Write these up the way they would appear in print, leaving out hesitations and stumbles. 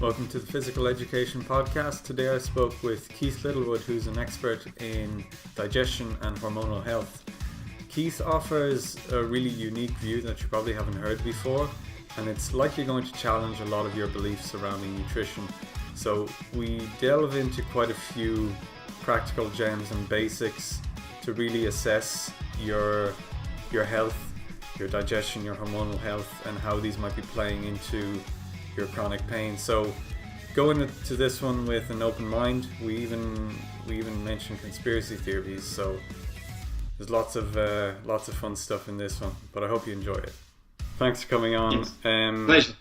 Welcome to the Physical Education Podcast. Today I spoke with Keith Littlewood, who's an expert in digestion and hormonal health. Keith offers a really unique view that you probably haven't heard before, and it's likely going to challenge a lot of your beliefs surrounding nutrition. So we delve into quite a few practical gems and basics to really assess your health, your digestion, your hormonal health, and how these might be playing into your chronic pain. So go into this one with an open mind. We even mention conspiracy theories, so there's lots of fun stuff in this one, but I hope you enjoy it. Thanks for coming on. Yes. Pleasure.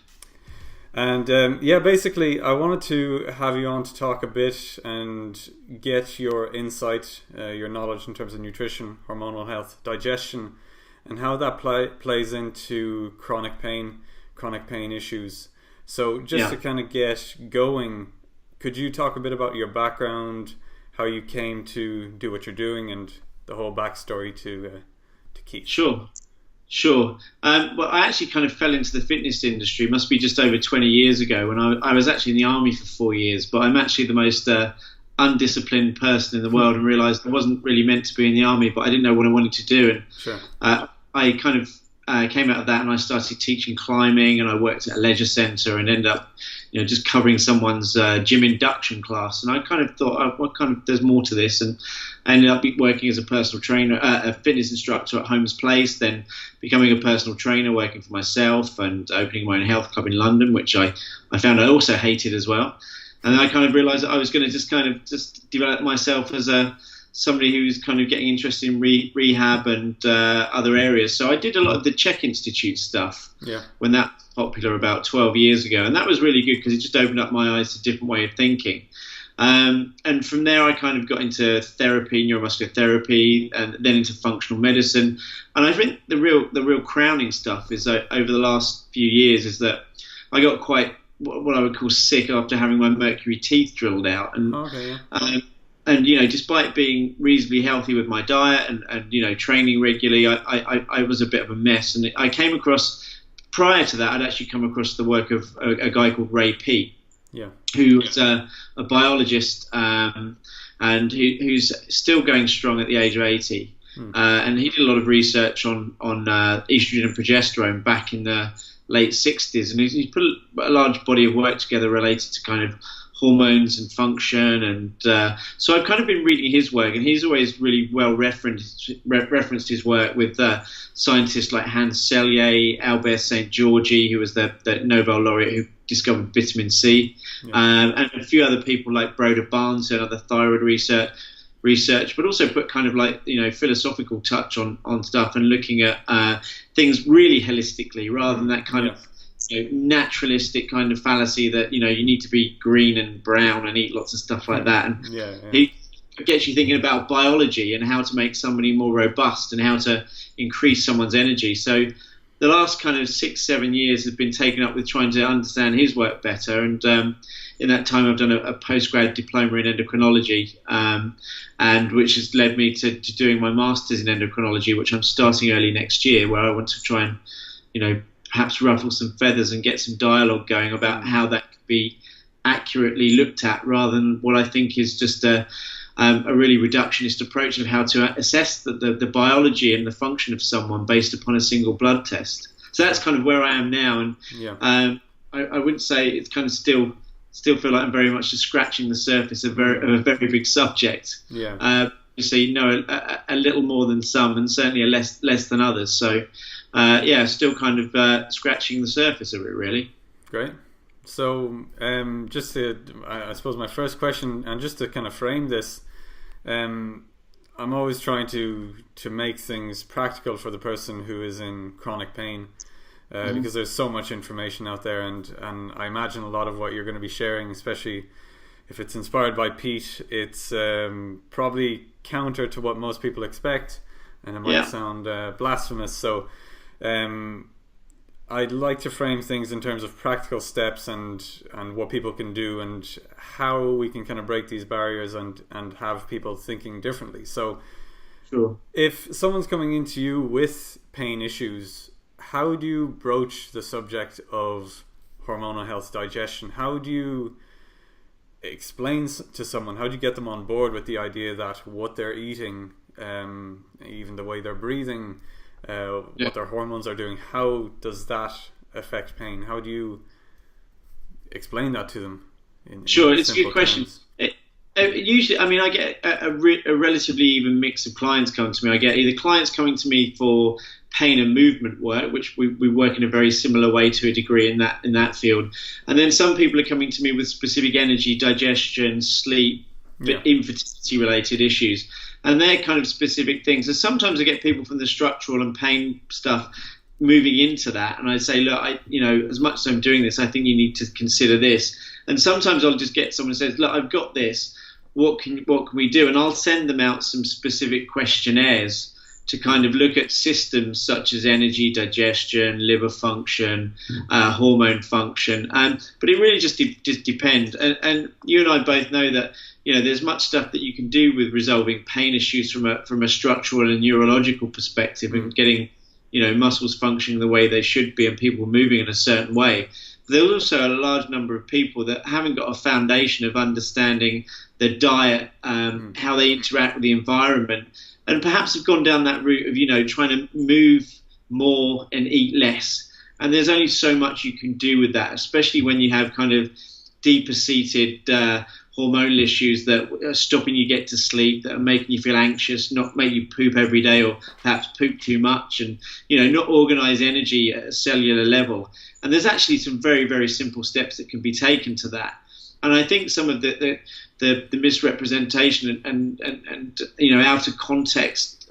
And basically I wanted to have you on to talk a bit and get your insight, your knowledge in terms of nutrition, hormonal health, digestion, and how that plays into chronic pain issues. So just to kind of get going, could you talk a bit about your background, how you came to do what you're doing, and the whole backstory to Keith? Sure. Well, I actually kind of fell into the fitness industry, must be just over 20 years ago, when I was actually in the army for 4 years, but I'm actually the most undisciplined person in the world, and realised I wasn't really meant to be in the army, but I didn't know what I wanted to do. And sure. I kind of came out of that, and I started teaching climbing, and I worked at a leisure centre, and ended up, just covering someone's gym induction class. And I kind of thought, there's more to this, and I ended up working as a personal trainer, a fitness instructor at Holmes Place, then becoming a personal trainer, working for myself, and opening my own health club in London, which I found I also hated as well. And then I kind of realised that I was going to just develop myself as somebody who's kind of getting interested in rehab and other areas. So I did a lot of the Czech Institute stuff when that was popular about 12 years ago. And that was really good because it just opened up my eyes to a different way of thinking. And from there, I kind of got into therapy, neuromuscular therapy, and then into functional medicine. And I think the real crowning stuff is that over the last few years is that I got quite what I would call sick after having my mercury teeth drilled out. And despite being reasonably healthy with my diet and training regularly, I was a bit of a mess. And I came across, prior to that, I'd actually come across the work of a guy called Ray Peat, who was a biologist and who's still going strong at the age of 80. And he did a lot of research on estrogen and progesterone back in the late 60s. And he's put a large body of work together related to kind of hormones and function, and so I've kind of been reading his work, and he's always really well referenced his work with scientists like Hans Selye, Albert St. Georgi, who was the Nobel laureate who discovered vitamin C, and a few other people like Broder Barnes and other thyroid research, but also put kind of like philosophical touch on stuff, and looking at things really holistically rather than that kind of naturalistic kind of fallacy that you need to be green and brown and eat lots of stuff like that. And he gets you thinking about biology and how to make somebody more robust and how to increase someone's energy. So the last kind of 6-7 years has been taken up with trying to understand his work better. And in that time, I've done a postgrad diploma in endocrinology, and which has led me to doing my master's in endocrinology, which I'm starting early next year, where I want to try and perhaps ruffle some feathers and get some dialogue going about how that could be accurately looked at, rather than what I think is just a really reductionist approach of how to assess the biology and the function of someone based upon a single blood test. So that's kind of where I am now, and I wouldn't say it's kind of still feel like I'm very much just scratching the surface of a very big subject. So a little more than some, and certainly less than others. So still kind of scratching the surface of it, really. Great. So just to, I suppose my first question, and just to kind of frame this, I'm always trying to make things practical for the person who is in chronic pain, because there's so much information out there, and I imagine a lot of what you're going to be sharing, especially if it's inspired by Pete, it's probably counter to what most people expect, and it might sound blasphemous. So I'd like to frame things in terms of practical steps and what people can do, and how we can kind of break these barriers and have people thinking differently. So if someone's coming into you with pain issues, how do you broach the subject of hormonal health, digestion. How do you explain to someone, how do you get them on board with the idea that what they're eating, even the way they're breathing, what their hormones are doing, how does that affect pain? How do you explain that to them? Sure, it's a good question. Usually, I mean, I get a relatively even mix of clients come to me. I get either clients coming to me for pain and movement work, which we work in a very similar way to a degree in that field, and then some people are coming to me with specific energy, digestion, sleep, infertility related issues, and they're kind of specific things. And sometimes I get people from the structural and pain stuff moving into that, and I say, look, as much as I'm doing this, I think you need to consider this. And sometimes I'll just get someone who says, look, I've got this. What can we do? And I'll send them out some specific questionnaires to kind of look at systems such as energy, digestion, liver function, hormone function. But it really just depends. And you and I both know that there's much stuff that you can do with resolving pain issues from a structural and neurological perspective, and getting muscles functioning the way they should be and people moving in a certain way. There's also a large number of people that haven't got a foundation of understanding their diet, how they interact with the environment, and perhaps have gone down that route of, trying to move more and eat less. And there's only so much you can do with that, especially when you have kind of deeper seated hormonal issues that are stopping you get to sleep, that are making you feel anxious, not make you poop every day or perhaps poop too much, and not organize energy at a cellular level. And there's actually some very, very simple steps that can be taken to that. And I think some of the misrepresentation and out of context,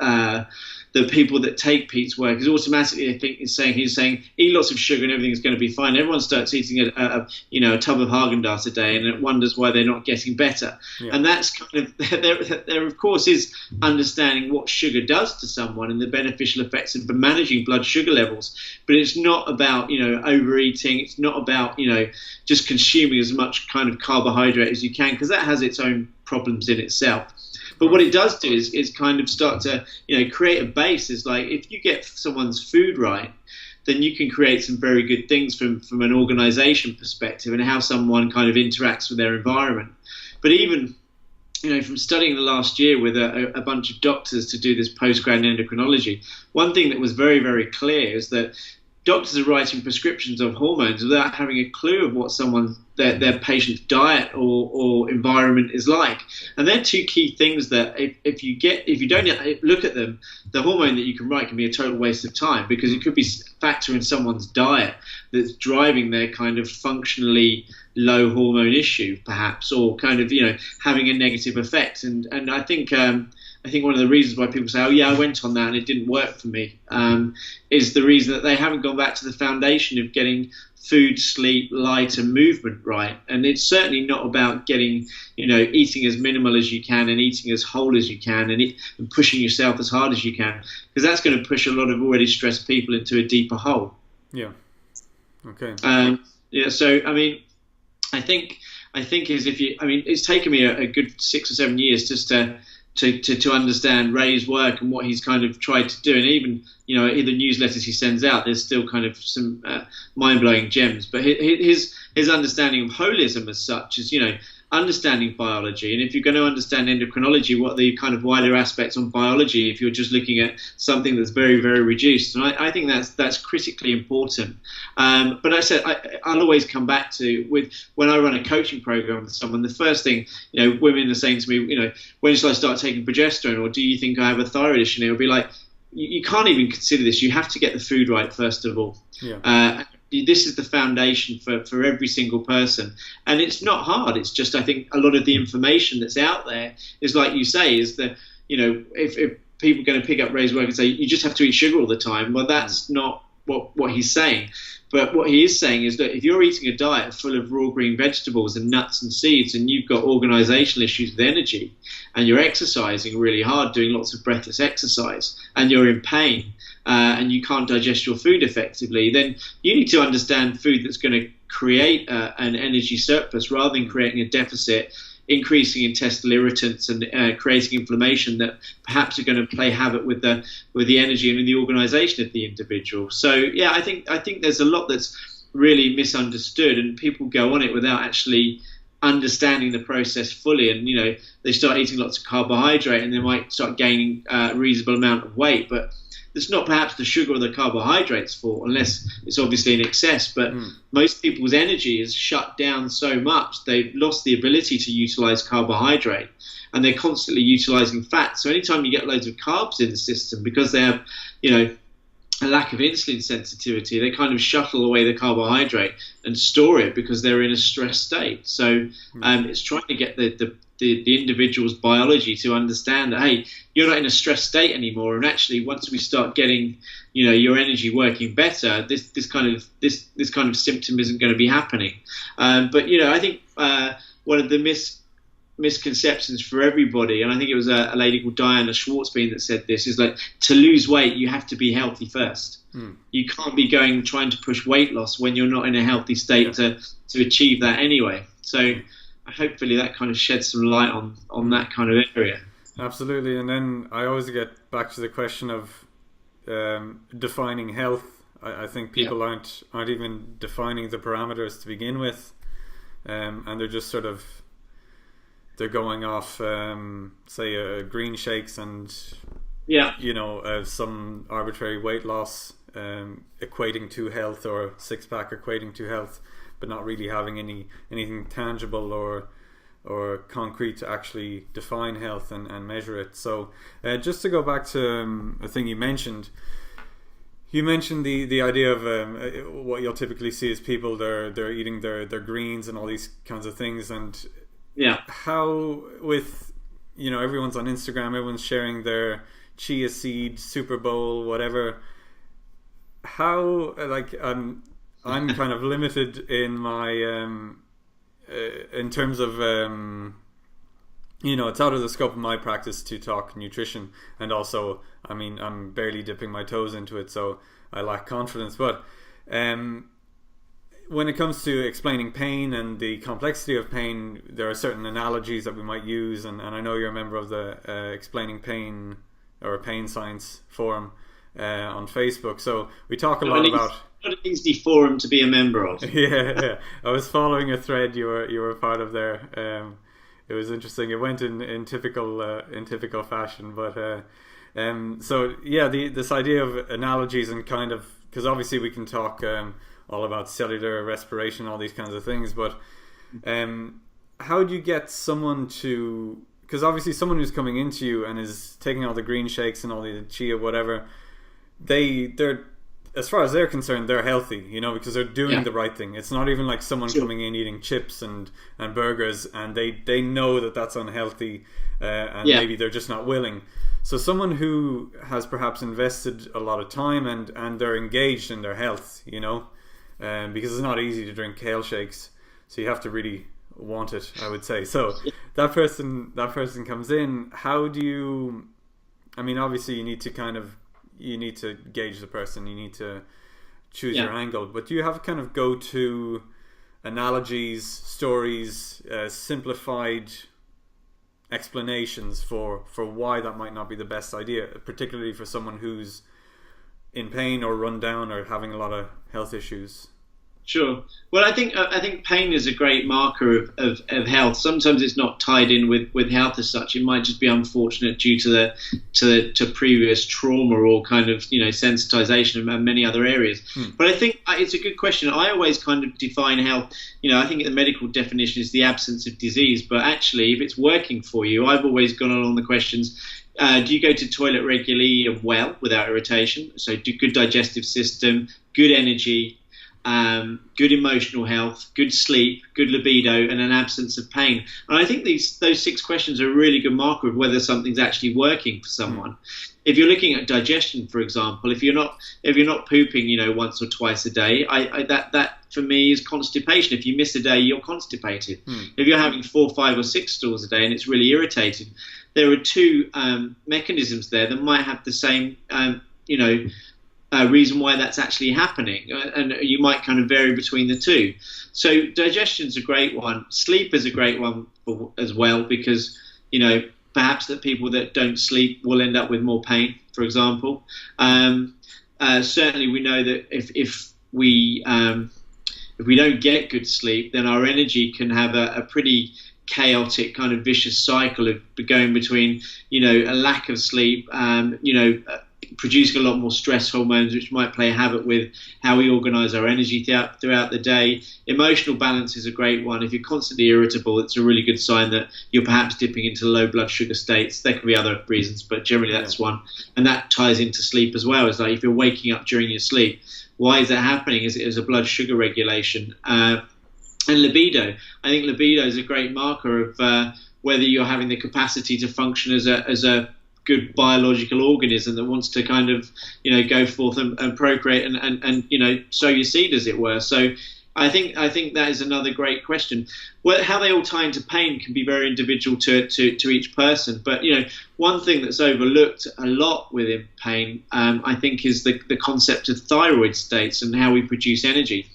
the people that take Pete's work is automatically, I think, he's saying eat lots of sugar and everything's going to be fine. Everyone starts eating a tub of Haagen-Dazs a day, and it wonders why they're not getting better. Yeah. And that's kind of there of course is understanding what sugar does to someone and the beneficial effects of managing blood sugar levels. But it's not about overeating. It's not about just consuming as much kind of carbohydrate as you can, because that has its own problems in itself. But what it does do is kind of start to, create a base. Is like, if you get someone's food right, then you can create some very good things from an organization perspective and how someone kind of interacts with their environment. But even, from studying the last year with a bunch of doctors to do this postgrad in endocrinology, one thing that was very, very clear is that doctors are writing prescriptions of hormones without having a clue of what their patient's diet or environment is like. And they're two key things that if you don't look at them, the hormone that you can write can be a total waste of time, because it could be a factor in someone's diet that's driving their kind of functionally low hormone issue, perhaps, or kind of having a negative effect. And I think one of the reasons why people say, oh yeah, I went on that and it didn't work for me, is the reason that they haven't gone back to the foundation of getting food, sleep, light and movement right. And it's certainly not about getting, eating as minimal as you can and eating as whole as you can and pushing yourself as hard as you can, because that's going to push a lot of already stressed people into a deeper hole. Yeah. Okay. So, I think is it's taken me a good 6 or 7 years just to understand Ray's work and what he's kind of tried to do, and even in the newsletters he sends out, there's still kind of some mind-blowing gems. But his understanding of holism as such is understanding biology, and if you're going to understand endocrinology, what are the kind of wider aspects on biology if you're just looking at something that's very, very reduced. And I think that's critically important. But I said I'll always come back to, when I run a coaching program with someone, the first thing women are saying to me, when shall I start taking progesterone, or do you think I have a thyroid issue? And it'll be like, you can't even consider this. You have to get the food right first of all. Yeah. This is the foundation for every single person. And it's not hard. It's just, I think a lot of the information that's out there is, like you say, is that, if people are going to pick up Ray's work and say, you just have to eat sugar all the time, well, that's not what he's saying. But what he is saying is that if you're eating a diet full of raw green vegetables and nuts and seeds, and you've got organizational issues with energy, and you're exercising really hard, doing lots of breathless exercise, and you're in pain, and you can't digest your food effectively, then you need to understand food that's going to create an energy surplus rather than creating a deficit, increasing intestinal irritants and creating inflammation that perhaps are going to play havoc with the energy and in the organization of the individual. So yeah, I think there's a lot that's really misunderstood, and people go on it without actually understanding the process fully. And they start eating lots of carbohydrate, and they might start gaining a reasonable amount of weight, but it's not perhaps the sugar or the carbohydrates' fault, unless it's obviously in excess. But most people's energy is shut down so much they've lost the ability to utilize carbohydrate, and they're constantly utilizing fat. So anytime you get loads of carbs in the system, because they have a lack of insulin sensitivity, they kind of shuttle away the carbohydrate and store it because they're in a stressed state. So it's trying to get the individual's biology to understand that, hey, you're not in a stressed state anymore, and actually once we start getting your energy working better, this kind of symptom isn't going to be happening. But I think one of the misconceptions for everybody, and I think it was a lady called Diana Schwartzbein that said this, is like, to lose weight you have to be healthy first. You can't be trying to push weight loss when you're not in a healthy state to achieve that anyway. So hopefully that kind of sheds some light on that kind of area. Absolutely. And then I always get back to the question of defining health. I think people aren't even defining the parameters to begin with, and they're just sort of, they're going off say green shakes and some arbitrary weight loss equating to health, or six-pack equating to health, but not really having anything tangible or concrete to actually define health and measure it. So just to go back to a thing you mentioned the idea of what you'll typically see is people, they're eating their greens and all these kinds of things, and how with everyone's on Instagram, everyone's sharing their chia seed Super Bowl whatever. How I'm kind of limited in my in terms of it's out of the scope of my practice to talk nutrition, and also I'm barely dipping my toes into it, so I lack confidence. But when it comes to explaining pain and the complexity of pain, there are certain analogies that we might use, and I know you're a member of the Explaining Pain or Pain Science forum on Facebook, so we talk a lot about. Not an easy forum to be a member of. Yeah. I was following a thread you were part of there. It was interesting. It went in typical fashion, but this idea of analogies, and kind of, because obviously we can talk all about cellular respiration, all these kinds of things, but how do you get someone to, because obviously someone who's coming into you and is taking all the green shakes and all the chia whatever, they're, as far as they're concerned, they're healthy, because they're doing the right thing. It's not even like someone coming in eating chips and burgers, and they know that that's unhealthy, and maybe they're just not willing. So someone who has perhaps invested a lot of time and they're engaged in their health, because it's not easy to drink kale shakes, so you have to really want it, I would say. So that person comes in. How do you? Obviously you need to gauge the person, you need to choose your angle, but do you have kind of go-to analogies, stories, simplified explanations for why that might not be the best idea, particularly for someone who's in pain or run down or having a lot of health issues? Sure. Well, I think pain is a great marker of health. Sometimes it's not tied in with health as such. It might just be unfortunate due to previous trauma or kind of sensitization and many other areas. But I think it's a good question. I always kind of define health. I think the medical definition is the absence of disease. But actually, if it's working for you, I've always gone along the questions. Do you go to the toilet regularly and well without irritation? So good digestive system, good energy, good emotional health, good sleep, good libido, and an absence of pain. And I think those 6 questions are a really good marker of whether something's actually working for someone. If you're looking at digestion, for example, if you're not pooping, once or twice a day, that for me is constipation. If you miss a day, you're constipated. If you're having 4, 5, or 6 stools a day and it's really irritating, there are 2 mechanisms there that might have the same, reason why that's actually happening, and you might kind of vary between the 2. So digestion's a great one. Sleep is a great one as well, because perhaps that people that don't sleep will end up with more pain, for example. Certainly we know that if we if we don't get good sleep, then our energy can have a pretty chaotic kind of vicious cycle of going between, a lack of sleep, producing a lot more stress hormones, which might play havoc with how we organize our energy throughout the day. Emotional balance is a great one. If you're constantly irritable, it's a really good sign that you're perhaps dipping into low blood sugar states. There could be other reasons, but generally that's one. And that ties into sleep as well. It's like if you're waking up during your sleep, why is that happening? Is it as a blood sugar regulation? And libido. I think libido is a great marker of whether you're having the capacity to function as a good biological organism that wants to kind of, go forth and procreate and sow your seed, as it were. So I think that is another great question. Well, how they all tie into pain can be very individual to each person. But, one thing that's overlooked a lot within pain, I think, is the concept of thyroid states and how we produce energy.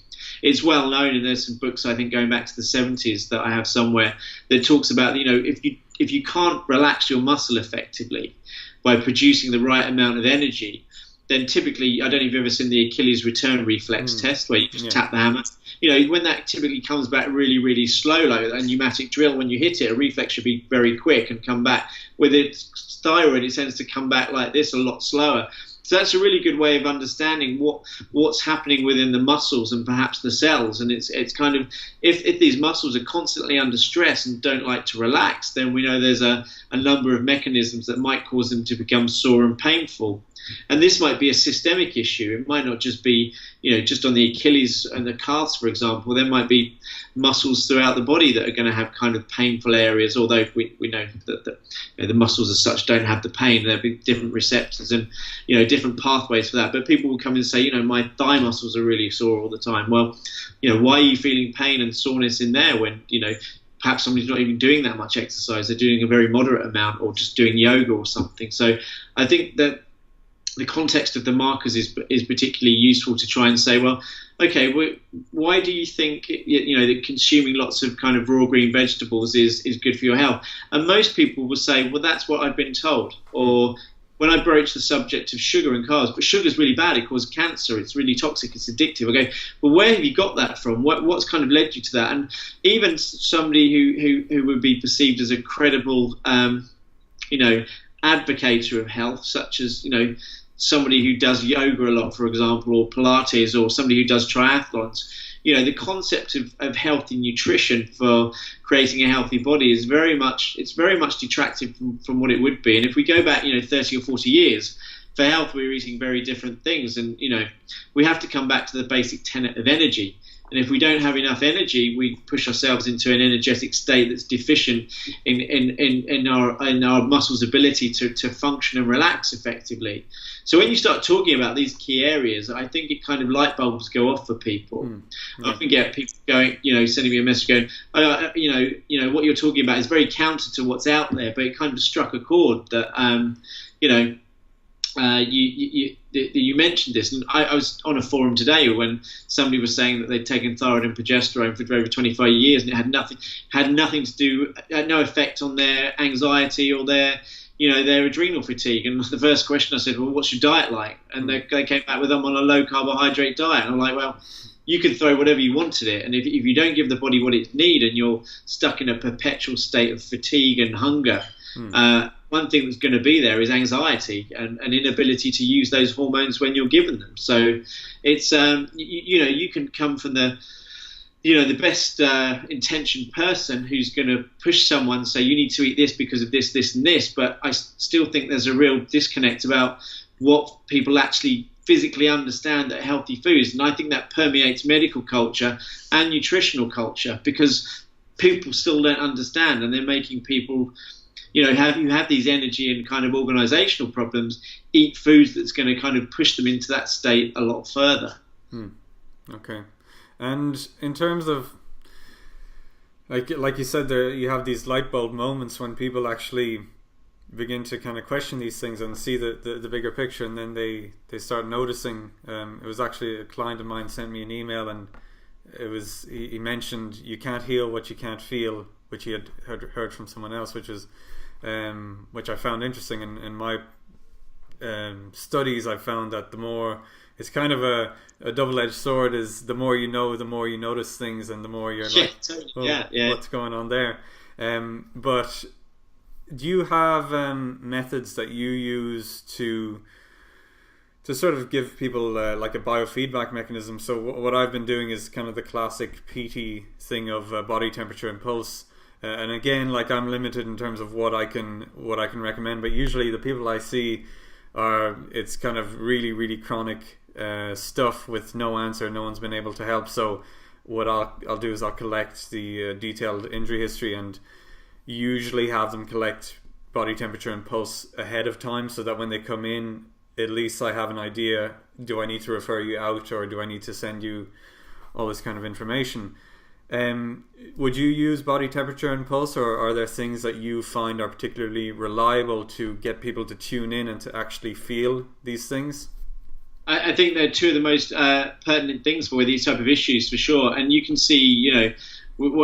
It's well known, and there's some books, I think, going back to the 70s that I have somewhere that talks about, if you can't relax your muscle effectively by producing the right amount of energy, then typically, I don't know if you've ever seen the Achilles return reflex test where you just tap the hammer. When that typically comes back really, really slow, like a pneumatic drill, when you hit it, a reflex should be very quick and come back. With its thyroid, it tends to come back like this a lot slower. So that's a really good way of understanding what's happening within the muscles and perhaps the cells. And it's kind of, if these muscles are constantly under stress and don't like to relax, then we know there's a number of mechanisms that might cause them to become sore and painful. And this might be a systemic issue. It might not just be, just on the Achilles and the calves, for example. There might be muscles throughout the body that are going to have kind of painful areas, although we know that the muscles as such don't have the pain. There'll be different receptors and, different pathways for that. But people will come and say, my thigh muscles are really sore all the time. Well, why are you feeling pain and soreness in there when, perhaps somebody's not even doing that much exercise. They're doing a very moderate amount or just doing yoga or something. So I think that the context of the markers is particularly useful to try and say, well, okay, why do you think that consuming lots of kind of raw green vegetables is good for your health? And most people will say, well, that's what I've been told. Or when I broach the subject of sugar and carbs, but sugar's really bad, it causes cancer, it's really toxic, it's addictive. I go, well, where have you got that from? What's kind of led you to that? And even somebody who would be perceived as a credible, advocator of health, such as, somebody who does yoga a lot, for example, or Pilates, or somebody who does triathlons, the concept of healthy nutrition for creating a healthy body is very much detracted from what it would be. And if we go back, 30 or 40 years, for health, we were eating very different things. And, we have to come back to the basic tenet of energy. And if we don't have enough energy, we push ourselves into an energetic state that's deficient in our muscles' ability to function and relax effectively. So when you start talking about these key areas, I think it kind of light bulbs go off for people. I often get people going, sending me a message going, what you're talking about is very counter to what's out there, but it kind of struck a chord that, you mentioned this, and I was on a forum today when somebody was saying that they'd taken thyroid and progesterone for over 25 years, and it had nothing to do, had no effect on their anxiety or their adrenal fatigue. And the first question I said, well, what's your diet like? And they came back with, I'm on a low carbohydrate diet. And I'm like, well, you can throw whatever you want at it, and if you don't give the body what it needs, and you're stuck in a perpetual state of fatigue and hunger, one thing that's going to be there is anxiety and an inability to use those hormones when you're given them. So it's you can come from the best intentioned person who's going to push someone and say you need to eat this because of this, this, and this. But I still think there's a real disconnect about what people actually physically understand that healthy foods, and I think that permeates medical culture and nutritional culture because people still don't understand, and they're making people. Have these energy and kind of organizational problems, eat foods that's going to kind of push them into that state a lot further. Okay. And in terms of, like you said there, you have these light bulb moments when people actually begin to kind of question these things and see the bigger picture, and then they start noticing. It was actually a client of mine sent me an email, and he mentioned you can't heal what you can't feel, which he had heard from someone else, which I found interesting. In my studies, I found that the more it's kind of a double-edged sword. Is the more you know, the more you notice things, and the more you're like, totally. oh, what's going on there? But do you have methods that you use to sort of give people like a biofeedback mechanism? So what I've been doing is kind of the classic PT thing of body temperature and pulse. And again, like, I'm limited in terms of what I can recommend, but usually the people I see it's kind of really, really chronic stuff with no answer. No one's been able to help. So what I'll do is I'll collect the detailed injury history, and usually have them collect body temperature and pulse ahead of time, so that when they come in, at least I have an idea, do I need to refer you out, or do I need to send you all this kind of information? Would you use body temperature and pulse, or are there things that you find are particularly reliable to get people to tune in and to actually feel these things? I think they're two of the most pertinent things for these type of issues, for sure. And you can see, you know,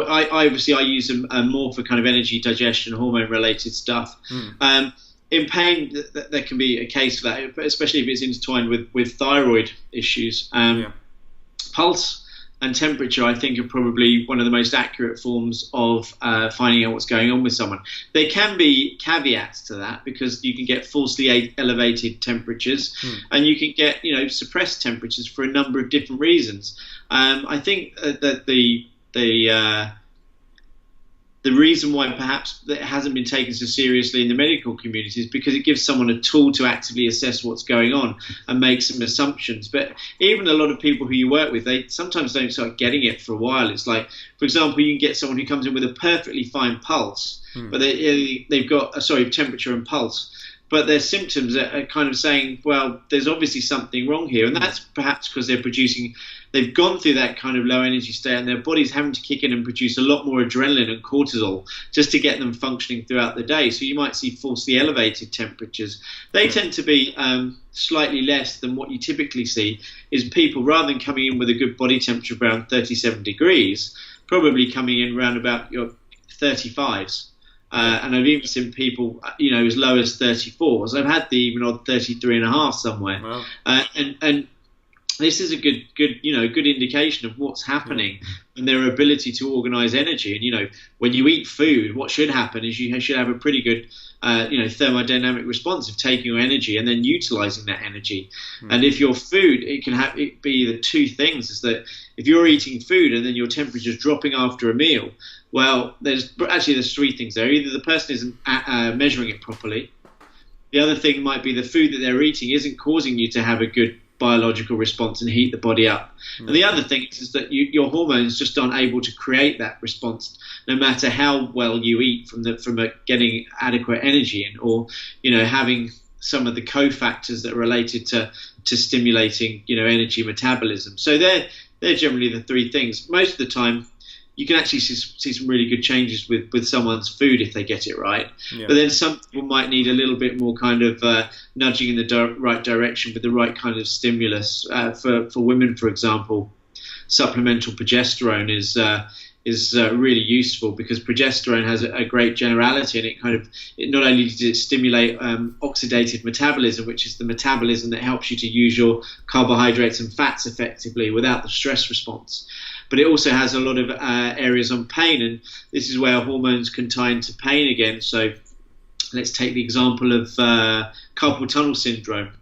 I use them more for kind of energy, digestion, hormone related stuff. In pain, there can be a case for that, especially if it's intertwined with thyroid issues. Pulse and temperature, I think, are probably one of the most accurate forms of finding out what's going on with someone. There can be caveats to that, because you can get falsely elevated temperatures, and you can get, you know, suppressed temperatures for a number of different reasons. I think that the reason why perhaps that hasn't been taken so seriously in the medical community is because it gives someone a tool to actively assess what's going on and make some assumptions. But even a lot of people who you work with, they sometimes don't start getting it for a while. It's like, for example, you can get someone who comes in with a perfectly fine pulse, but they've got temperature and pulse, but their symptoms are kind of saying, well, there's obviously something wrong here. And that's perhaps because they've gone through that kind of low energy state, and their body's having to kick in and produce a lot more adrenaline and cortisol just to get them functioning throughout the day. So you might see falsely elevated temperatures. They tend to be slightly less than what you typically see, is people, rather than coming in with a good body temperature around 37 degrees, probably coming in around about your 35s. And I've even seen people, you know, as low as 34s. I've had the even odd 33.5 somewhere. Wow. And this is a good indication of what's happening and their ability to organize energy. And, you know, when you eat food, what should happen is you should have a pretty good, thermodynamic response of taking your energy and then utilizing that energy. And if your food, it be the two things, is that if you're eating food and then your temperature is dropping after a meal, well, there's three things there. Either the person isn't measuring it properly. The other thing might be the food that they're eating isn't causing you to have a good biological response and heat the body up. And the other thing is that your hormones just aren't able to create that response, no matter how well you eat from getting adequate energy in, or, you know, having some of the cofactors that are related to stimulating, you know, energy metabolism. So they're generally the three things. Most of the time, you can actually see some really good changes with someone's food if they get it right. Yeah. But then some people might need a little bit more kind of nudging in the right direction with the right kind of stimulus. For women, for example, supplemental progesterone is really useful, because progesterone has a great generality, and it not only does it stimulate oxidative metabolism, which is the metabolism that helps you to use your carbohydrates and fats effectively without the stress response, but it also has a lot of areas on pain, and this is where hormones can tie into pain again. So let's take the example of carpal tunnel syndrome,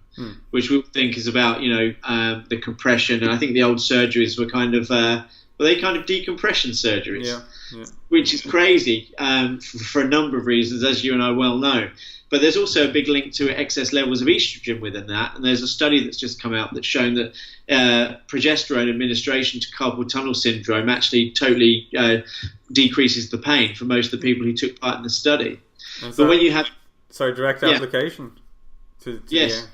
which we think is about, you know, the compression, and I think the old surgeries were kind of decompression surgeries, which is crazy for a number of reasons, as you and I well know. But there's also a big link to excess levels of estrogen within that. And there's a study that's just come out that's shown that progesterone administration to carpal tunnel syndrome actually totally decreases the pain for most of the people who took part in the study. But when you have... direct application. Yes.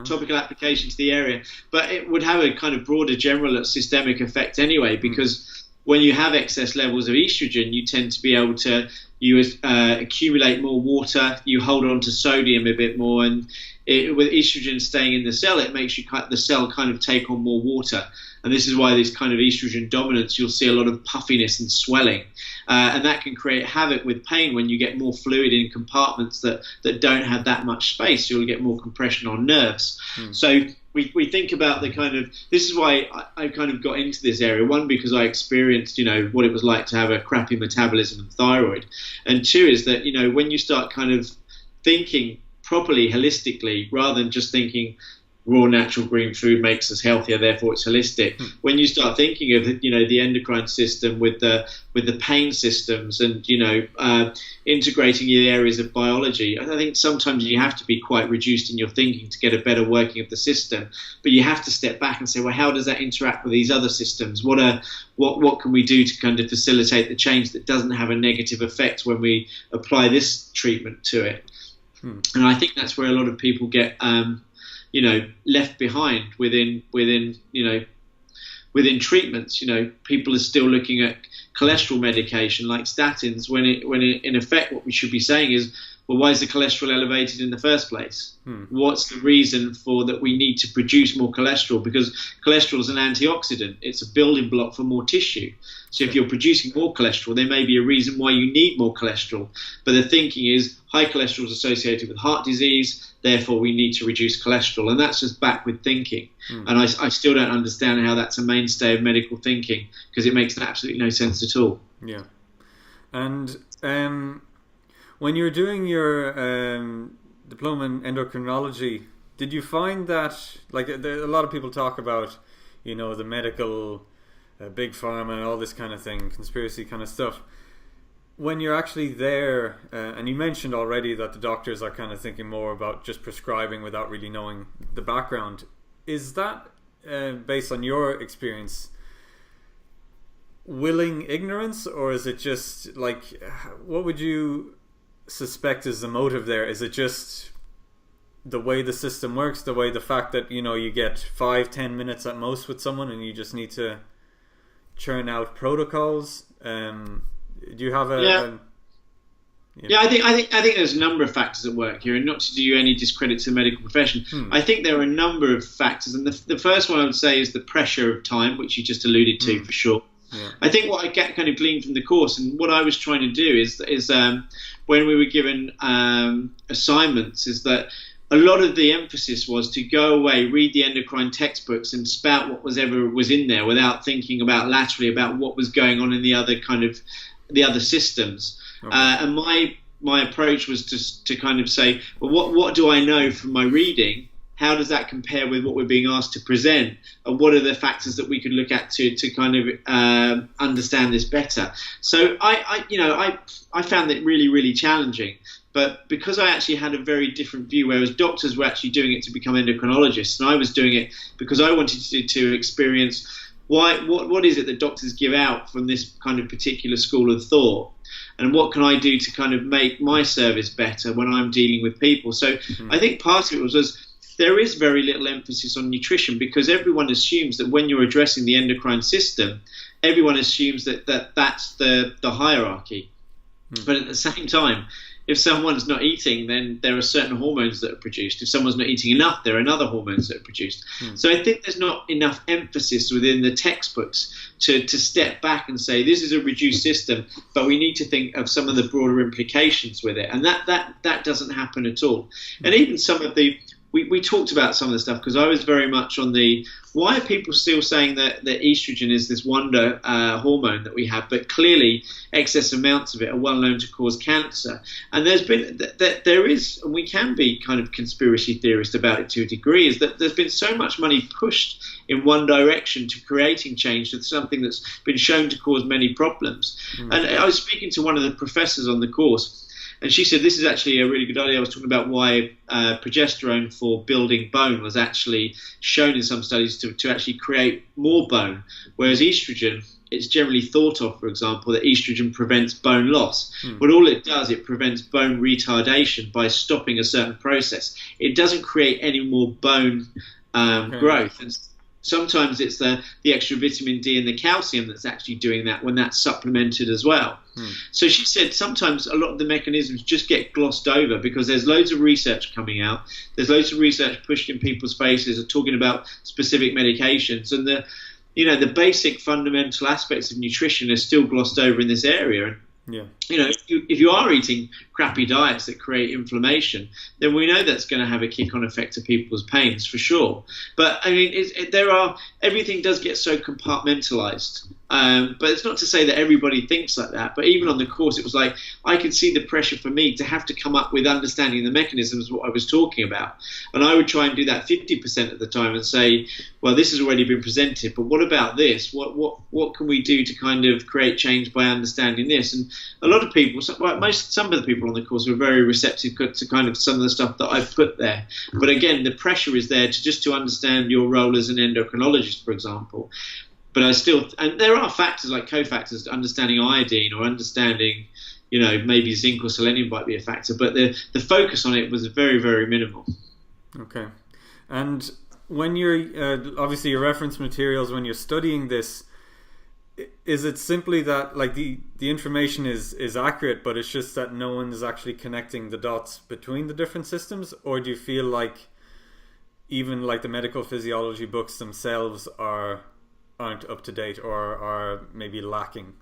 Topical application to the area. But it would have a kind of broader general systemic effect anyway, because when you have excess levels of estrogen, you tend to be able to accumulate more water, you hold on to sodium a bit more, and with estrogen staying in the cell, it makes the cell kind of take on more water. And this is why this kind of estrogen dominance, you'll see a lot of puffiness and swelling. And that can create havoc with pain when you get more fluid in compartments that don't have that much space. You'll get more compression on nerves. So we think about the kind of, this is why I kind of got into this area. One, because I experienced, what it was like to have a crappy metabolism and thyroid. And two is that, when you start kind of thinking properly, holistically, rather than just thinking raw natural green food makes us healthier, therefore it's holistic. When you start thinking of the endocrine system with the pain systems and integrating the areas of biology, I think sometimes you have to be quite reduced in your thinking to get a better working of the system. But you have to step back and say, well, how does that interact with these other systems? What can we do to kind of facilitate the change that doesn't have a negative effect when we apply this treatment to it? And I think that's where a lot of people get left behind within treatments. People are still looking at cholesterol medication like statins when in effect what we should be saying is, well, why is the cholesterol elevated in the first place? What's the reason for that we need to produce more cholesterol? Because cholesterol is an antioxidant. It's a building block for more tissue. So if you're producing more cholesterol, there may be a reason why you need more cholesterol. But the thinking is high cholesterol is associated with heart disease, therefore we need to reduce cholesterol. And that's just backward thinking. And I still don't understand how that's a mainstay of medical thinking, because it makes absolutely no sense at all. Yeah. And when you're doing your diploma in endocrinology, did you find that, like, a lot of people talk about, the medical, big pharma and all this kind of thing, conspiracy kind of stuff. When you're actually there, and you mentioned already that the doctors are kind of thinking more about just prescribing without really knowing the background, is that, based on your experience, willing ignorance, or is it just, like, what would you suspect is the motive there? Is it just the way the system works, the fact that you get 5-10 minutes at most with someone and you just need to churn out protocols? Do you have a I think there's a number of factors at work here, and not to do any discredit to the medical profession. I think there are a number of factors, and the first one I would say is the pressure of time, which you just alluded to for sure. I think what I get kind of gleaned from the course, and what I was trying to do is when we were given assignments, is that a lot of the emphasis was to go away, read the endocrine textbooks and spout what was in there without thinking about laterally about what was going on in the other systems. Okay. And my approach was to kind of say, well, what do I know from my reading? How does that compare with what we're being asked to present? And what are the factors that we could look at to kind of understand this better? So I found it really, really challenging. But because I actually had a very different view, whereas doctors were actually doing it to become endocrinologists, and I was doing it because I wanted to experience what is it that doctors give out from this kind of particular school of thought, and what can I do to kind of make my service better when I'm dealing with people. So I think part of it was there is very little emphasis on nutrition, because everyone assumes that when you're addressing the endocrine system, everyone assumes that that's the hierarchy. But at the same time, if someone's not eating, then there are certain hormones that are produced. If someone's not eating enough, there are other hormones that are produced. So I think there's not enough emphasis within the textbooks to step back and say, this is a reduced system, but we need to think of some of the broader implications with it. And that doesn't happen at all. And even some of we talked about some of the stuff, because I was very much on why are people still saying that estrogen is this wonder hormone that we have, but clearly excess amounts of it are well known to cause cancer. And there is, and we can be kind of conspiracy theorist about it to a degree, is that there's been so much money pushed in one direction to creating change to something that's been shown to cause many problems. And I was speaking to one of the professors on the course, and she said this is actually a really good idea. I was talking about why progesterone for building bone was actually shown in some studies to actually create more bone, whereas estrogen, it's generally thought of, for example, that estrogen prevents bone loss. But all it does, it prevents bone retardation by stopping a certain process. It doesn't create any more bone growth. And sometimes it's the extra vitamin D and the calcium that's actually doing that when that's supplemented as well. So she said sometimes a lot of the mechanisms just get glossed over because there's loads of research coming out. There's loads of research pushed in people's faces talking about specific medications, and the basic fundamental aspects of nutrition are still glossed over in this area. Yeah. If you are eating crappy diets that create inflammation, then we know that's going to have a kick-on effect to people's pains for sure. But I mean, everything does get so compartmentalized. But it's not to say that everybody thinks like that. But even on the course, it was like I could see the pressure for me to have to come up with understanding the mechanisms of what I was talking about, and I would try and do that 50% of the time and say, well, this has already been presented, but what about this? What can we do to kind of create change by understanding this? And a lot of people, some of the people on the course were very receptive to kind of some of the stuff that I've put there. But again, the pressure is there to understand your role as an endocrinologist, for example. But and there are factors like cofactors, understanding iodine or understanding, maybe zinc or selenium might be a factor. But the focus on it was very, very minimal. Okay. And when you're, obviously your reference materials, when you're studying this, is it simply that like the information is accurate, but it's just that no one is actually connecting the dots between the different systems? Or do you feel like even like the medical physiology books themselves aren't up to date or are maybe lacking?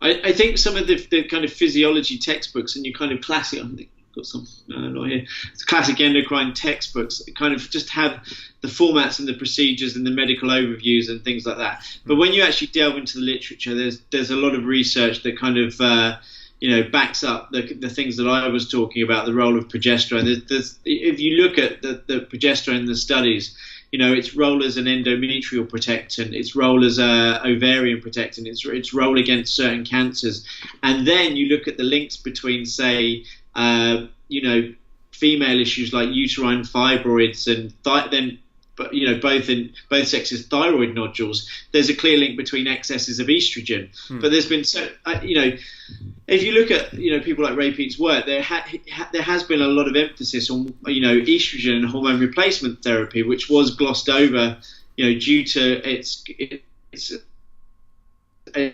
I think some of the kind of physiology textbooks and your kind of classic, I think I've got some, not here, it's classic endocrine textbooks kind of just have the formats and the procedures and the medical overviews and things like that. But when you actually delve into the literature, there's a lot of research that kind of backs up the things that I was talking about, the role of progesterone. If you look at the progesterone in the studies, its role as an endometrial protectant, its role as a ovarian protectant, its role against certain cancers. And then you look at the links between, say, female issues like uterine fibroids and both sexes thyroid nodules. There's a clear link between excesses of estrogen. But there's been if you look at people like Ray Peat's work, there has been a lot of emphasis on estrogen and hormone replacement therapy, which was glossed over due to its Yeah.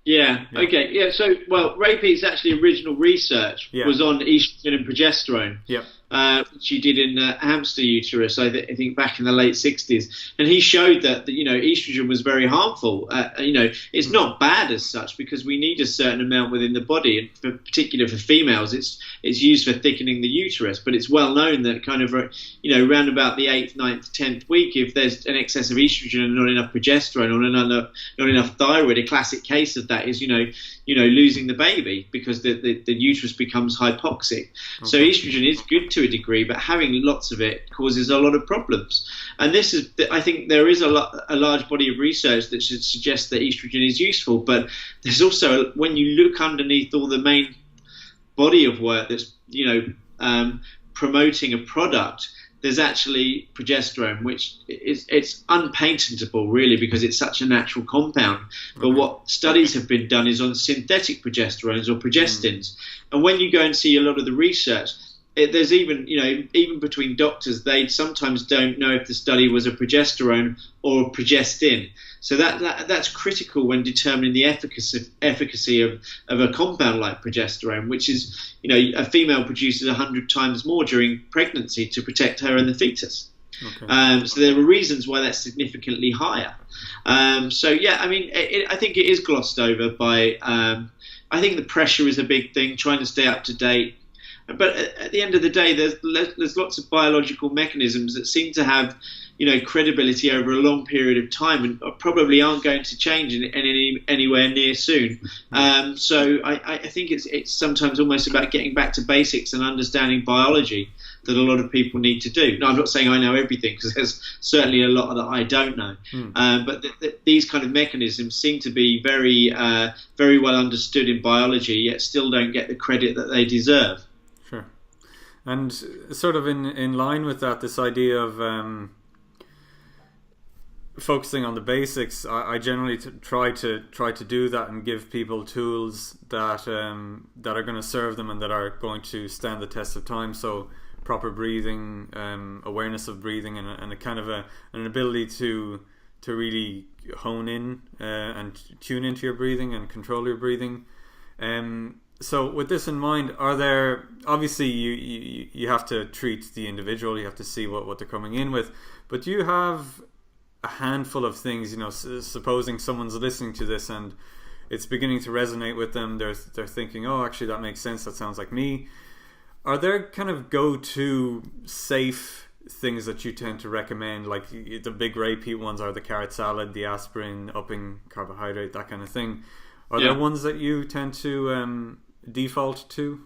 Yeah. Okay. Yeah. So, Ray Peat's actually original research was on estrogen and progesterone. Yeah. Which he did in hamster uterus, I think back in the late 60s. And he showed that estrogen was very harmful. It's not bad as such because we need a certain amount within the body, and particularly for females, it's used for thickening the uterus. But it's well known that kind of around about the 8th, 9th, 10th week, if there's an excess of estrogen and not enough progesterone or not enough thyroid, a classic case of that is losing the baby because the uterus becomes hypoxic. Okay. So estrogen is good to a degree, but having lots of it causes a lot of problems. And I think there is a large body of research that should suggest that estrogen is useful, but there's also, when you look underneath all the main body of work that's promoting a product, there's actually progesterone, which it's unpatentable really because it's such a natural compound. But what studies have been done is on synthetic progesterones or progestins. And when you go and see a lot of the research, there's even between doctors, they sometimes don't know if the study was a progesterone or a progestin. So that's critical when determining the efficacy of a compound like progesterone, which is, a female produces 100 times more during pregnancy to protect her and the fetus. Okay. So there are reasons why that's significantly higher. I think it is glossed over by, I think the pressure is a big thing, trying to stay up to date. But at the end of the day, there's lots of biological mechanisms that seem to have, credibility over a long period of time and probably aren't going to change anywhere near soon. So I think it's sometimes almost about getting back to basics and understanding biology that a lot of people need to do. Now, I'm not saying I know everything because there's certainly a lot that I don't know. But these kind of mechanisms seem to be very, very well understood in biology, yet still don't get the credit that they deserve. Sure. And sort of in line with that, this idea of focusing on the basics, I generally try to do that and give people tools that are going to serve them and that are going to stand the test of time. So proper breathing, awareness of breathing, and a kind of an ability to really hone in and tune into your breathing and control your breathing. So with this in mind, are there, obviously you have to treat the individual, you have to see what they're coming in with, but do you have a handful of things, supposing someone's listening to this and it's beginning to resonate with them, they're thinking, oh, actually that makes sense, that sounds like me. Are there kind of go-to safe things that you tend to recommend? Like the big repeat ones are the carrot salad, the aspirin, upping carbohydrate, that kind of thing. Are there ones that you tend to default to?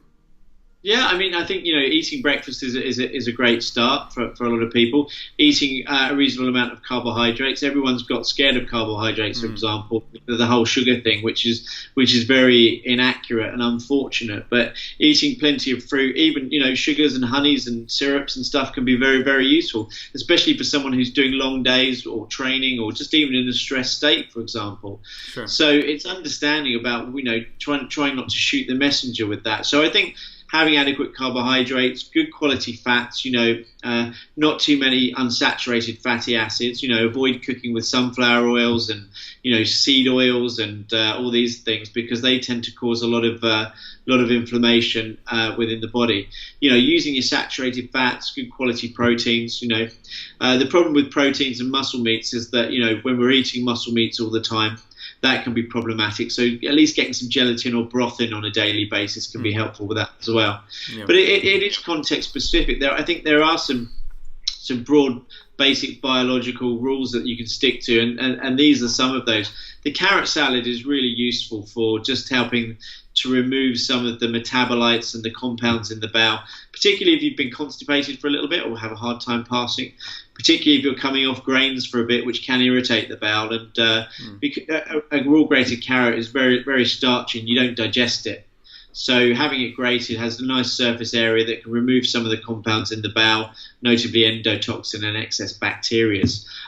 Yeah, I mean, I think, eating breakfast is a great start for a lot of people. Eating a reasonable amount of carbohydrates. Everyone's got scared of carbohydrates, for example, the whole sugar thing, which is very inaccurate and unfortunate. But eating plenty of fruit, even, sugars and honeys and syrups and stuff can be very, very useful, especially for someone who's doing long days or training or just even in a stress state, for example. Sure. So it's understanding about, trying not to shoot the messenger with that. So I think having adequate carbohydrates, good quality fats, not too many unsaturated fatty acids, avoid cooking with sunflower oils and, seed oils and all these things, because they tend to cause a lot of inflammation within the body. Using your saturated fats, good quality proteins, the problem with proteins and muscle meats is that, when we're eating muscle meats all the time, that can be problematic. So at least getting some gelatin or broth in on a daily basis can be helpful with that as well. Yeah. But it is context specific. I think there are some broad basic biological rules that you can stick to, and these are some of those. The carrot salad is really useful for just helping to remove some of the metabolites and the compounds in the bowel, particularly if you've been constipated for a little bit or have a hard time passing, particularly if you're coming off grains for a bit, which can irritate the bowel. And a raw grated carrot is very, very starchy and you don't digest it. So having it grated has a nice surface area that can remove some of the compounds in the bowel, notably endotoxin and excess bacteria.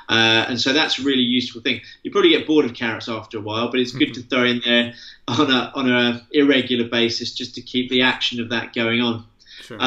And so that's a really useful thing. You probably get bored of carrots after a while, but it's good to throw in there on a irregular basis just to keep the action of that going on. Sure.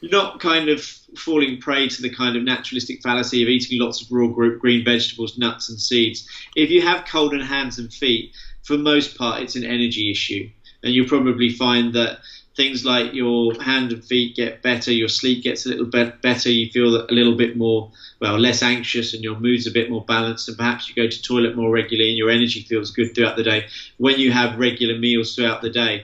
Not kind of falling prey to the kind of naturalistic fallacy of eating lots of raw green vegetables, nuts and seeds. If you have cold hands and feet, for most part, it's an energy issue. And you'll probably find that things like your hand and feet get better, your sleep gets a little bit better, you feel a little bit more, less anxious, and your mood's a bit more balanced, and perhaps you go to toilet more regularly and your energy feels good throughout the day when you have regular meals throughout the day.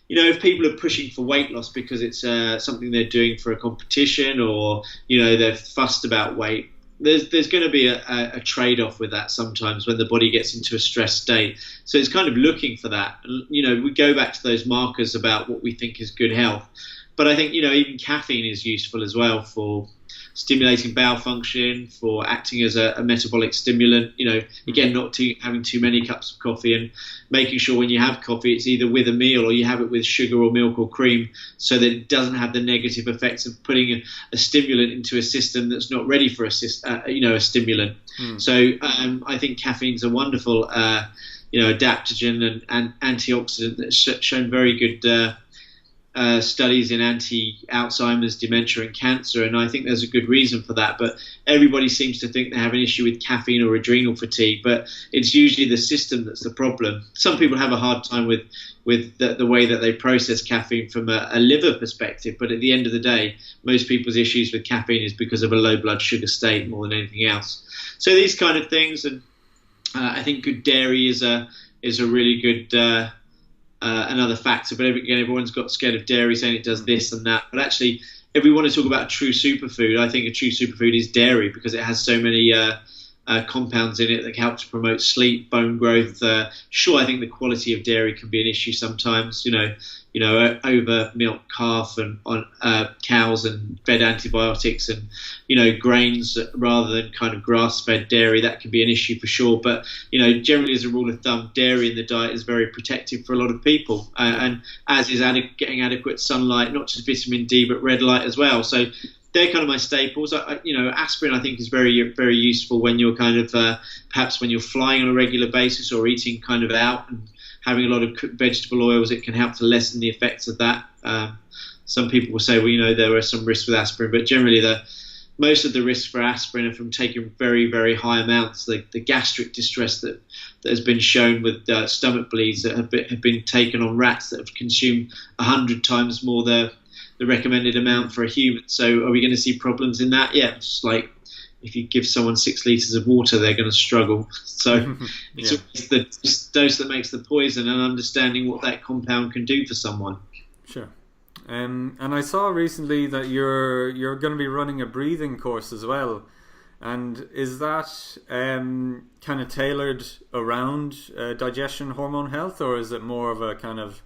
If people are pushing for weight loss because it's something they're doing for a competition, or, they're fussed about weight, there's going to be a trade-off with that sometimes when the body gets into a stress state. So it's kind of looking for that. We go back to those markers about what we think is good health. But I think, even caffeine is useful as well for stimulating bowel function, for acting as a metabolic stimulant. Again, not having too many cups of coffee, and making sure when you have coffee, it's either with a meal or you have it with sugar or milk or cream, so that it doesn't have the negative effects of putting a stimulant into a system that's not ready for a stimulant. So I think caffeine's a wonderful, adaptogen and antioxidant that's shown very good studies in anti-Alzheimer's, dementia and cancer, and I think there's a good reason for that. But everybody seems to think they have an issue with caffeine or adrenal fatigue, but it's usually the system that's the problem. Some people have a hard time with the way that they process caffeine from a liver perspective, but at the end of the day, most people's issues with caffeine is because of a low blood sugar state more than anything else. So these kind of things, and I think good dairy is a really good another factor. But again, everyone's got scared of dairy, saying it does this and that. But actually, if we want to talk about a true superfood, I think a true superfood is dairy, because it has so many compounds in it that help to promote sleep, bone growth. Sure, I think the quality of dairy can be an issue sometimes. Over milk calf and on cows and fed antibiotics and grains rather than kind of grass-fed dairy, that can be an issue for sure. But generally, as a rule of thumb, dairy in the diet is very protective for a lot of people, and as is getting adequate sunlight, not just vitamin D but red light as well. So they're kind of my staples. Aspirin I think is very, very useful when you're kind of perhaps when you're flying on a regular basis or eating kind of out and having a lot of cooked vegetable oils. It can help to lessen the effects of that. Some people will say, there are some risks with aspirin, but generally most of the risks for aspirin are from taking very, very high amounts. The gastric distress that has been shown with stomach bleeds that have been taken on rats that have consumed 100 times more the recommended amount for a human. So are we going to see problems in that? Yeah, just like if you give someone 6 liters of water, they're going to struggle. So it's always the dose that makes the poison, and understanding what that compound can do for someone. Sure. And I saw recently that you're going to be running a breathing course as well. And is that kind of tailored around digestion, hormone health, or is it more of a kind of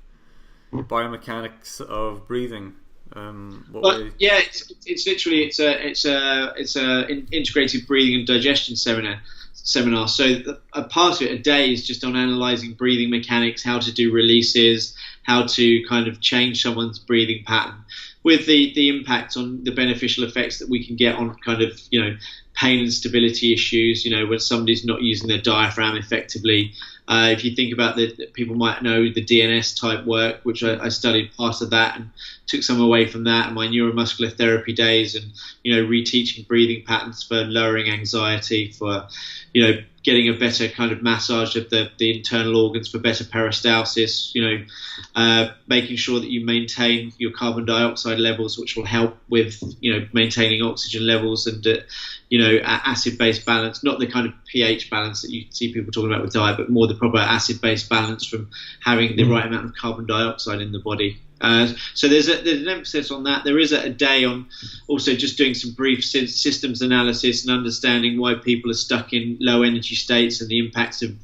biomechanics of breathing? Yeah, it's literally it's a integrated breathing and digestion seminar. So a part of it a day is just on analysing breathing mechanics, how to do releases, how to kind of change someone's breathing pattern, with the impact on the beneficial effects that we can get on kind of, you know, pain and stability issues, you know, when somebody's not using their diaphragm effectively. If you think about people might know the DNS type work, which I studied part of that and took some away from that in my neuromuscular therapy days, and, you know, reteaching breathing patterns for lowering anxiety, for, you know, getting a better kind of massage of the internal organs for better peristalsis, you know, making sure that you maintain your carbon dioxide levels, which will help with, you know, maintaining oxygen levels and, you know, acid-base balance, not the kind of pH balance that you see people talking about with diet, but more the proper acid-base balance from having the right amount of carbon dioxide in the body. So there's an emphasis on that. There is a day on also just doing some brief systems analysis and understanding why people are stuck in low energy states and the impacts of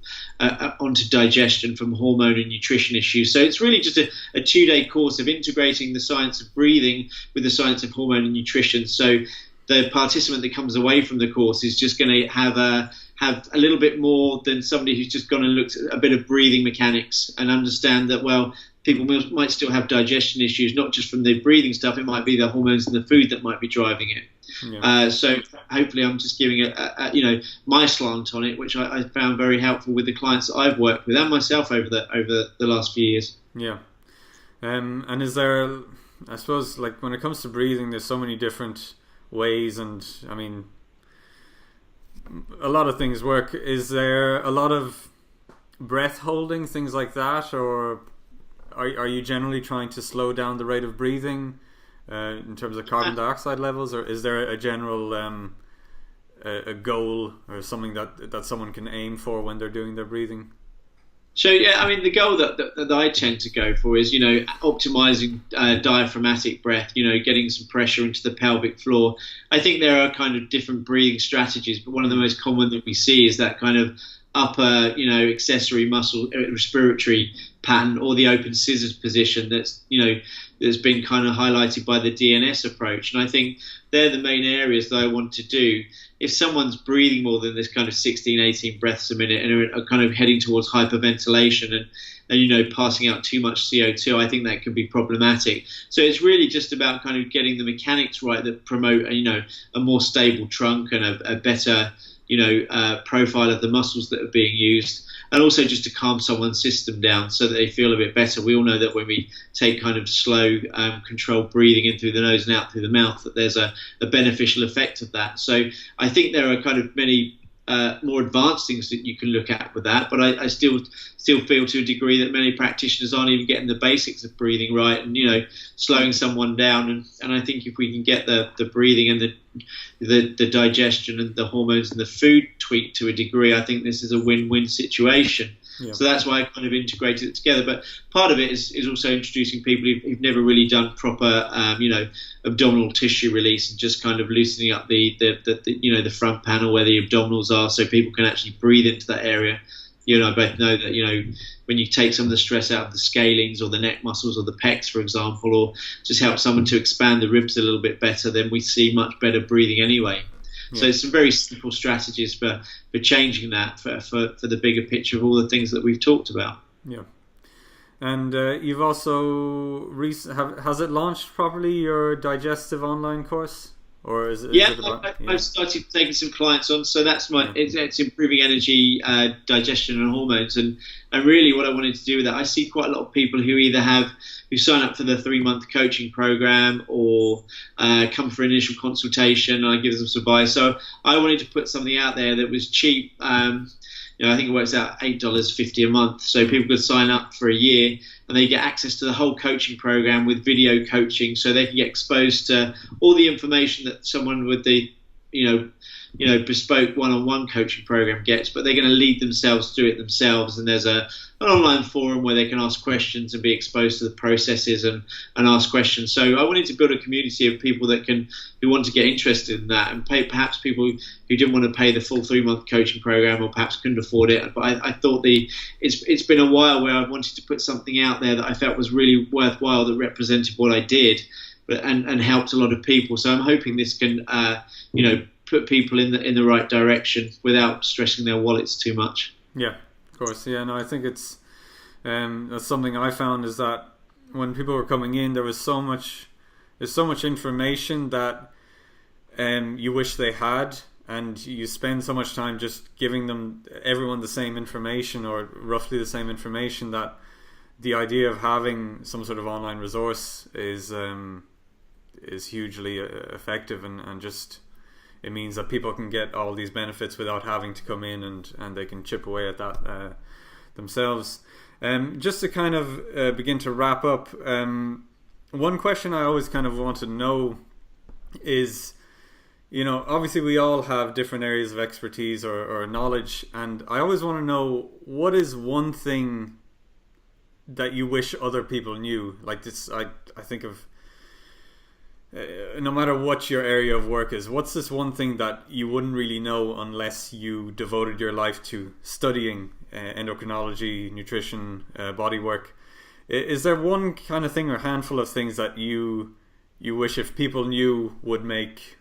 onto digestion from hormone and nutrition issues. So it's really just a 2-day course of integrating the science of breathing with the science of hormone and nutrition. So the participant that comes away from the course is just going to have a little bit more than somebody who's just gone and looked at a bit of breathing mechanics and understand that, well, people might still have digestion issues, not just from the breathing stuff. It might be the hormones and the food that might be driving it. Yeah. So hopefully I'm just giving you know, my slant on it, which I found very helpful with the clients that I've worked with and myself over the last few years. Yeah. And is there, I suppose, like when it comes to breathing, there's so many different ways, and I mean, a lot of things work. Is there a lot of breath holding, things like that, or are you generally trying to slow down the rate of breathing in terms of carbon dioxide levels, or is there a general a goal or something that someone can aim for when they're doing their breathing? So yeah, I mean, the goal that I tend to go for is, you know, optimizing diaphragmatic breath, you know, getting some pressure into the pelvic floor. I think there are kind of different breathing strategies, but one of the most common that we see is that kind of upper, you know, accessory muscle respiratory pattern, or the open scissors position that's been kind of highlighted by the DNS approach. And I think they're the main areas that I want to do. If someone's breathing more than this kind of 16, 18 breaths a minute and are kind of heading towards hyperventilation and you know, passing out too much CO2, I think that can be problematic. So it's really just about kind of getting the mechanics right that promote, you know, a more stable trunk and a better, you know, profile of the muscles that are being used, and also just to calm someone's system down so that they feel a bit better. We all know that when we take kind of slow, controlled breathing in through the nose and out through the mouth, that there's a beneficial effect of that. So I think there are kind of many more advanced things that you can look at with that, but I still feel to a degree that many practitioners aren't even getting the basics of breathing right, and, you know, slowing someone down. And I think if we can get the breathing and the digestion and the hormones and the food tweaked to a degree, I think this is a win-win situation. Yeah. So that's why I kind of integrated it together. But part of it is also introducing people who've never really done proper, you know, abdominal tissue release, and just kind of loosening up the you know, the front panel where the abdominals are, so people can actually breathe into that area. You and I both know that, you know, when you take some of the stress out of the scalenes or the neck muscles or the pecs, for example, or just help someone to expand the ribs a little bit better, then we see much better breathing anyway. Yeah. So it's some very simple strategies for changing that for the bigger picture of all the things that we've talked about. Yeah. And you've also has it launched properly, your digestive online course? Or is it, I've started taking some clients on, so that's it's improving energy, digestion and hormones, and really what I wanted to do with that, I see quite a lot of people who sign up for the 3-month coaching program or come for an initial consultation, and I give them some advice. So I wanted to put something out there that was cheap. You know, I think it works out $8.50 a month, so people could sign up for a year and they get access to the whole coaching program with video coaching, so they can get exposed to all the information that someone with the bespoke one-on-one coaching program gets, but they're going to lead themselves through it themselves. And there's an online forum where they can ask questions and be exposed to the processes and ask questions. So I wanted to build a community of people who want to get interested in that, and perhaps people who didn't want to pay the full 3-month coaching program or perhaps couldn't afford it. But I thought it's been a while where I wanted to put something out there that I felt was really worthwhile, that represented what I did, and helped a lot of people. So I'm hoping this can put people in the right direction without stressing their wallets too much. Yeah, of course. Yeah, no, I think it's that's something I found, is that when people were coming in, there's so much information that you wish they had, and you spend so much time just giving everyone the same information, or roughly the same information, that the idea of having some sort of online resource is hugely effective, and just it means that people can get all these benefits without having to come in, and they can chip away at that themselves. Just to kind of begin to wrap up, one question I always kind of want to know is, obviously we all have different areas of expertise or knowledge, and I always want to know, what is one thing that you wish other people knew? Like this, I think of, no matter what your area of work is, what's this one thing that you wouldn't really know unless you devoted your life to studying endocrinology, nutrition, body work? Is there one kind of thing or handful of things that you wish, if people knew, would make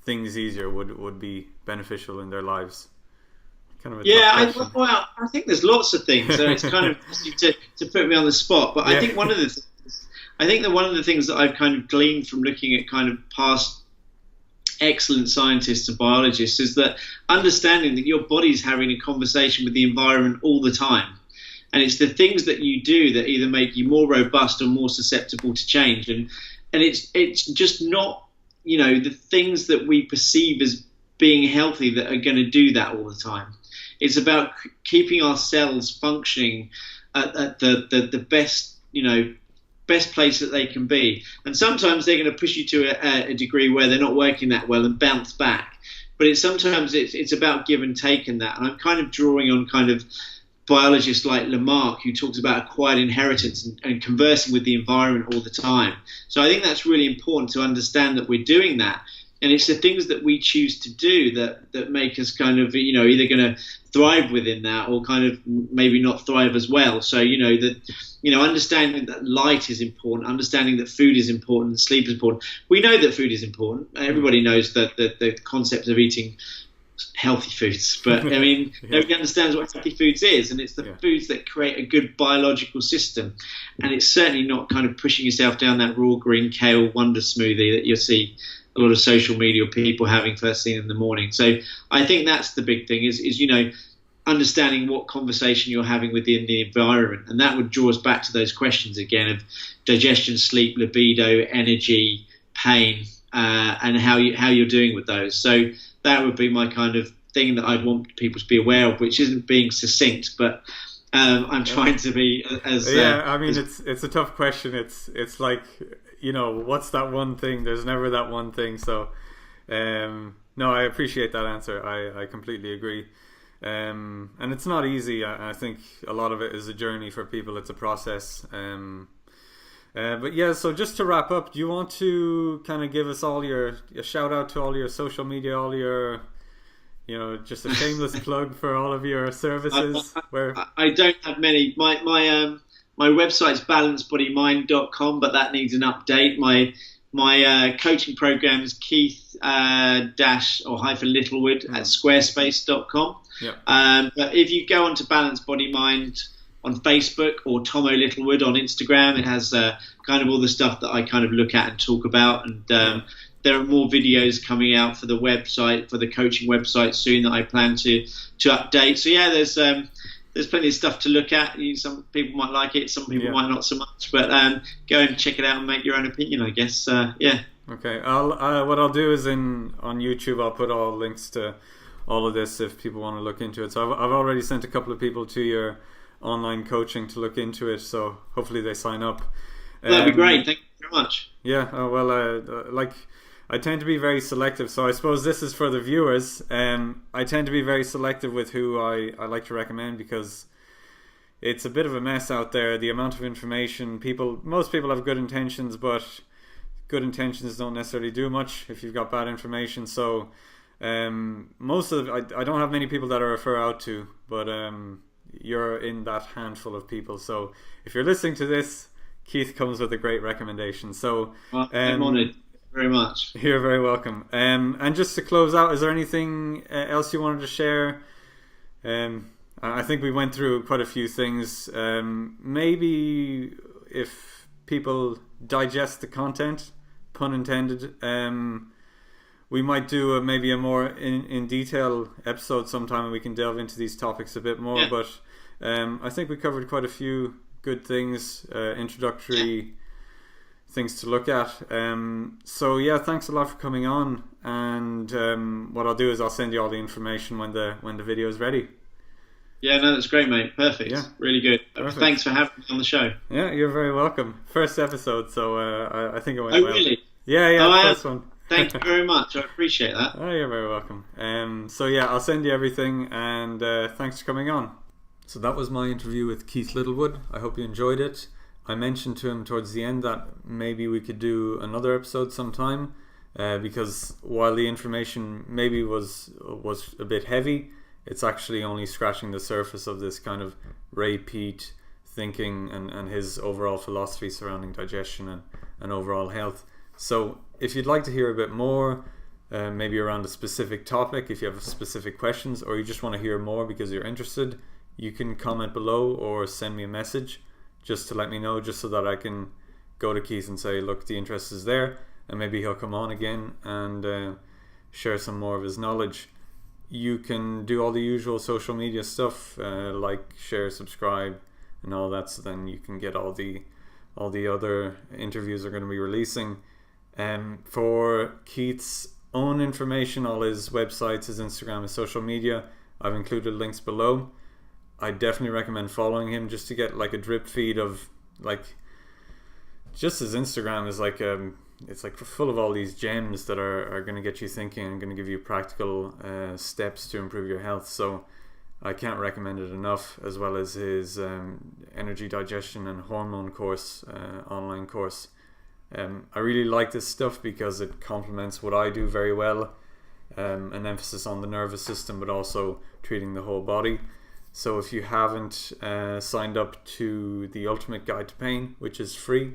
things easier, would be beneficial in their lives? Kind of I think there's lots of things. So it's kind of to put me on the spot, but I think one of the things that I've kind of gleaned from looking at kind of past excellent scientists and biologists is that understanding that your body's having a conversation with the environment all the time. And it's the things that you do that either make you more robust or more susceptible to change. And it's just not, the things that we perceive as being healthy that are going to do that all the time. It's about keeping our cells functioning at the best, best place that they can be. And sometimes they're going to push you to a degree where they're not working that well and bounce back. But sometimes it's about give and take in that. And I'm kind of drawing on kind of biologists like Lamarck, who talks about acquired inheritance and conversing with the environment all the time. So I think that's really important to understand that we're doing that. And it's the things that we choose to do that make us kind of, either going to thrive within that or kind of maybe not thrive as well. So, understanding that light is important, understanding that food is important, and sleep is important. We know that food is important. Everybody knows that the concept of eating healthy foods, but I mean, nobody understands what healthy foods is, and it's the foods that create a good biological system. And it's certainly not kind of pushing yourself down that raw green kale wonder smoothie that you'll see a lot of social media people having first thing in the morning. So I think that's the big thing is understanding what conversation you're having within the environment, and that would draw us back to those questions again of digestion, sleep, libido, energy, pain, and how you're doing with those. So that would be my kind of thing that I'd want people to be aware of, which isn't being succinct, but I'm trying to be as it's a tough question. It's like, what's that one thing? There's never that one thing. So no, I appreciate that answer. I completely agree. And it's not easy. I think a lot of it is a journey for people. It's a process. But yeah, so just to wrap up, do you want to kind of give us all a shout out to all your social media, all your, just a shameless plug for all of your services? I don't have many. My website's balancebodymind.com, but that needs an update. My coaching program is Keith-Littlewood at squarespace.com. Yeah. But if you go onto Balance Body Mind on Facebook or Tomo Littlewood on Instagram, it has kind of all the stuff that I kind of look at and talk about. And there are more videos coming out for the website, for the coaching website soon that I plan to update. So yeah, there's plenty of stuff to look at. Some people might like it, some people might not so much. But go and check it out and make your own opinion, I guess. Yeah. Okay. What I'll do is on YouTube, I'll put all links to all of this if people want to look into it. So I've already sent a couple of people to your online coaching to look into it. So hopefully they sign up. That'd be great. Thank you very much. Yeah. I tend to be very selective. So I suppose this is for the viewers. I tend to be very selective with who I like to recommend, because it's a bit of a mess out there. The amount of information, most people have good intentions, but good intentions don't necessarily do much if you've got bad information. So I don't have many people that I refer out to, but you're in that handful of people. So if you're listening to this, Keith comes with a great recommendation. So I'm honoured very much. You're very welcome. And just to close out, is there anything else you wanted to share? I think we went through quite a few things. Maybe if people digest the content, pun intended, we might do maybe a more in detail episode sometime, and we can delve into these topics a bit more. Yeah. But I think we covered quite a few good things, introductory things to look at. So yeah, thanks a lot for coming on. And what I'll do is I'll send you all the information when the video is ready. Yeah, no, that's great, mate. Perfect. Yeah. Really good. Perfect. Thanks for having me on the show. Yeah, you're very welcome. First episode, so I think it went well. Oh, really? Yeah, first one. Thank you very much. I appreciate that. Oh, you're very welcome. So yeah, I'll send you everything, and thanks for coming on. So that was my interview with Keith Littlewood. I hope you enjoyed it. I mentioned to him towards the end that maybe we could do another episode sometime, because while the information maybe was a bit heavy, it's actually only scratching the surface of this kind of Ray Peat thinking and his overall philosophy surrounding digestion and overall health. So if you'd like to hear a bit more, maybe around a specific topic, if you have specific questions, or you just want to hear more because you're interested, you can comment below or send me a message just to let me know, just so that I can go to Keith and say, look, the interest is there, and maybe he'll come on again and share some more of his knowledge. You can do all the usual social media stuff, like, share, subscribe, and all that, so then you can get all the other interviews are going to be releasing. For Keith's own information, all his websites, his Instagram, his social media, I've included links below. I definitely recommend following him just to get like a drip feed of, like, just his Instagram is like it's like full of all these gems that are going to get you thinking and going to give you practical steps to improve your health. So I can't recommend it enough, as well as his energy, digestion and hormone course, online course. I really like this stuff because it complements what I do very well, an emphasis on the nervous system, but also treating the whole body. So if you haven't signed up to the Ultimate Guide to Pain, which is free,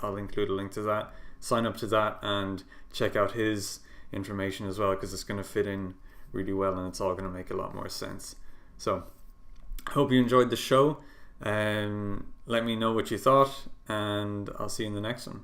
I'll include a link to that. Sign up to that and check out his information as well, because it's going to fit in really well and it's all going to make a lot more sense. So I hope you enjoyed the show. Let me know what you thought, and I'll see you in the next one.